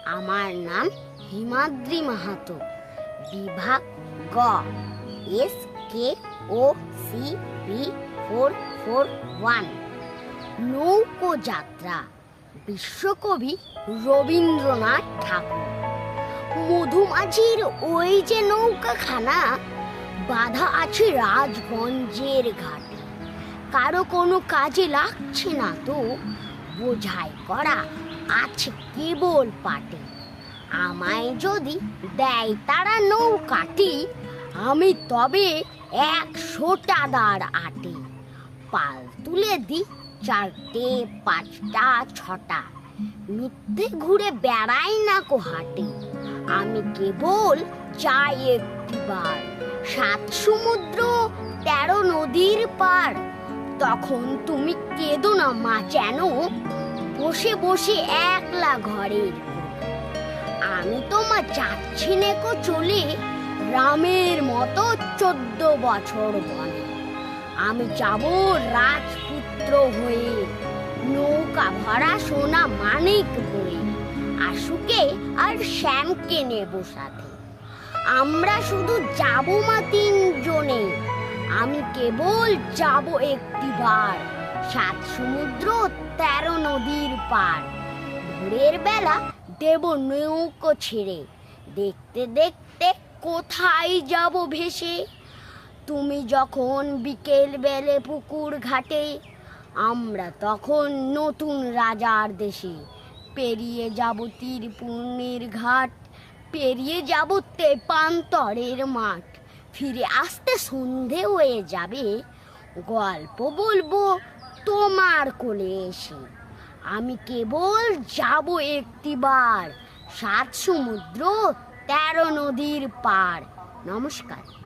আমার নাম হিমাদ্রি মাহাতো, বিভাগ গ, SKOCB441। নৌকো যাত্রা, বিশ্বকবি রবীন্দ্রনাথ ঠাকুর। মধুমাঝির ওই যে নৌকাখানা, বাধা আছে রাজগঞ্জের ঘাটে। কারো কোনো কাজে লাগছে না তো, বোঝাই করা আছে কেবল পাটে। আমায় যদি দেয় তারা নৌকাটি, আমি তবে 100টা দাঁড় আটে। পাল তুলে দি 4টে 5টা 6টা, মিথ্যে ঘুরে বেড়াই না কো হাটে। আমি কেবল যাই একটিবার 7 সমুদ্র 13 নদীর পার। তখন তুমি কেঁদো না মা, যেন বসে বসে একলা ঘরের কোণে। আমি তোমার যাচ্ছি নেকো চলে, রামের মতো 14 বছর বনে। আমি যাব রাজপুত্র হয়ে, নৌকা ভরা সোনা মানিক বয়ে। আশুকে আর শ্যামকে নেব সাথে, আমরা শুধু যাব মা 3 জনে। আমি কেবল যাব একটিবার 7 সমুদ্র 13 নদীর পার। ভোরের বেলা দেব নৌকো ছেড়ে, দেখতে দেখতে কোথায় যাব ভেসে। তুমি যখন বিকেল বেলে পুকুর ঘাটে, আমরা তখন নতুন রাজার দেশে। পেরিয়ে যাব তীরপূর্ণের ঘাট, পেরিয়ে যাব তেপান্তরের মাঠ। ফিরে আসতে সন্ধে হয়ে যাবে, গল্প বলবো তোমার কোলে এসে। আমি কেবল যাব একটিবার 7 সমুদ্র 13 নদীর পার। নমস্কার।